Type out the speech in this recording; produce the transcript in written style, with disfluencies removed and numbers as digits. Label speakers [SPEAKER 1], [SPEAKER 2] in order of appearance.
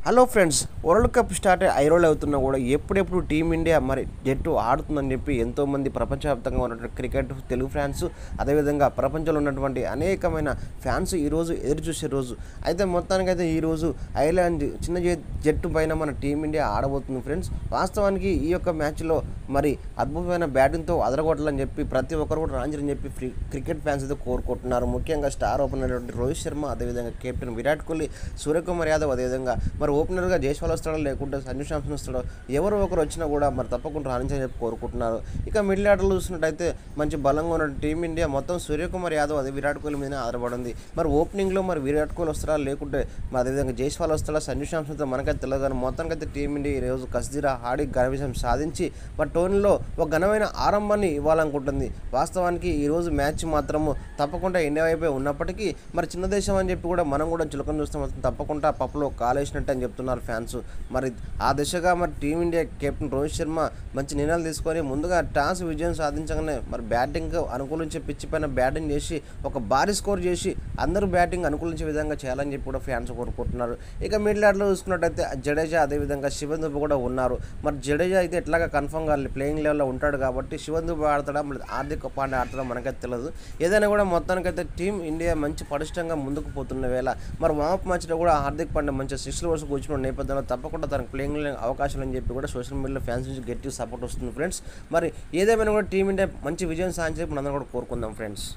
[SPEAKER 1] Hello friends, world cup start అయ్యి 5 రోజులు అవుతున్నా కూడా ఎప్పుడెప్పుడు టీమిండియా మరి జట్టు ఆడుతుందని చెప్పి ఎంతోమంది ప్రపంచవ్యాప్తంగా ఉన్నటువంటి క్రికెట్ తెలుగు ఫ్యాన్స్, అదేవిధంగా ప్రపంచంలో ఉన్నటువంటి అనేకమైన ఫ్యాన్స్ ఈరోజు ఎదురు చూసే రోజు. అయితే మొత్తానికైతే ఈరోజు ఐర్లాండ్ చిన్న జట్టు పైన మన టీమిండియా ఆడబోతుంది ఫ్రెండ్స్. వాస్తవానికి ఈ యొక్క మ్యాచ్లో మరి అద్భుతమైన బ్యాటింగ్తో అదరగొట్టాలని చెప్పి ప్రతి ఒక్కరు కూడా రాంజరని చెప్పి క్రికెట్ ఫ్యాన్స్ అయితే కోరుకుంటున్నారు. ముఖ్యంగా స్టార్ ఓపెనర్ అయినటువంటి రోహిత్ శర్మ, అదేవిధంగా కెప్టెన్ విరాట్ కోహ్లీ, సూర్యకుమార్ యాదవ్, అదేవిధంగా మరి ఓపెనర్గా జైస్వాల్ వస్తాడో లేకుంటే సంజు శాంసన్ వస్తాడో ఎవరో ఒకరు వచ్చినా కూడా మరి తప్పకుండా రాణించని చెప్పి కోరుకుంటున్నారు. ఇక మిడిల్ ఆర్డర్లు చూసినట్టయితే మంచి బలంగా ఉన్న టీమిండియా మొత్తం సూర్యకుమార్ యాదవ్ అదే విరాట్ కోహ్లీ మీద ఆధారపడింది. మరి ఓపెనింగ్లో మరి విరాట్ కోహ్లీ వస్తాడా లేకుంటే మరి అదేవిధంగా జైస్వాల్ వస్తాడా సంజు శాంసన్తో మనకైతే తెలియదు. కానీ మొత్తానికైతే టీమిండియా ఈరోజు కసిదిరా ఆడి ఘన విజయం సాధించి మరి టోర్నీలో ఒక ఘనమైన ఆరంభాన్ని ఇవ్వాలనుకుంటుంది. వాస్తవానికి ఈరోజు మ్యాచ్ మాత్రము తప్పకుండా ఇండియా వైపే ఉన్నప్పటికీ మరి చిన్న దేశం అని చెప్పి కూడా మనం కూడా చులకన చూస్తాం. తప్పకుండా పప్పులో కాలేసినట్టు అని చెప్తున్నారు ఫ్యాన్స్. మరి ఆ దిశగా మరి టీమిండియా కెప్టెన్ రోహిత్ శర్మ మంచి నిర్ణయాలు తీసుకొని ముందుగా టాస్ విజయం సాధించగానే మరి బ్యాటింగ్ అనుకూలించే పిచ్చి పైన బ్యాటింగ్ చేసి ఒక భారీ స్కోర్ చేసి అందరూ బ్యాటింగ్ అనుకూలించే విధంగా చేయాలని చెప్పి కూడా ఫ్యాన్స్ కోరుకుంటున్నారు. ఇక మిడిల్ ఆర్డర్లో చూసుకున్నట్టయితే జడేజా, అదేవిధంగా శివన్ దుబే కూడా ఉన్నారు. మరి జడేజా అయితే ఎట్లాగా కన్ఫర్మ్గా ప్లేయింగ్ లెవెల్లో ఉంటాడు కాబట్టి శివన్ దుబే ఆడతాడా మరి హార్దిక్ పాండ్యా ఆడతాడా మనకైతే తెలియదు. ఏదైనా కూడా మొత్తానికైతే టీం ఇండియా మంచి పటిష్టంగా ముందుకు పోతున్న వేళ మరి వామప్ మ్యాచ్లో కూడా హార్దిక్ పాండ్యా మంచి 6 ఓవర్స్ కూర్చున్న నేపథ్యంలో తప్పకుండా తనకు ప్లేయింగ్ అవకాశాలు అని చెప్పి కూడా సోషల్ మీడియాలో ఫ్యాన్స్ నుంచి గట్టి సపోర్ట్ వస్తుంది ఫ్రెండ్స్. మరి ఏదేమైనా కూడా టీమిండియా మంచి విజయం సాధించి మనం అందరం కూడా కోరుకుందాం ఫ్రెండ్స్.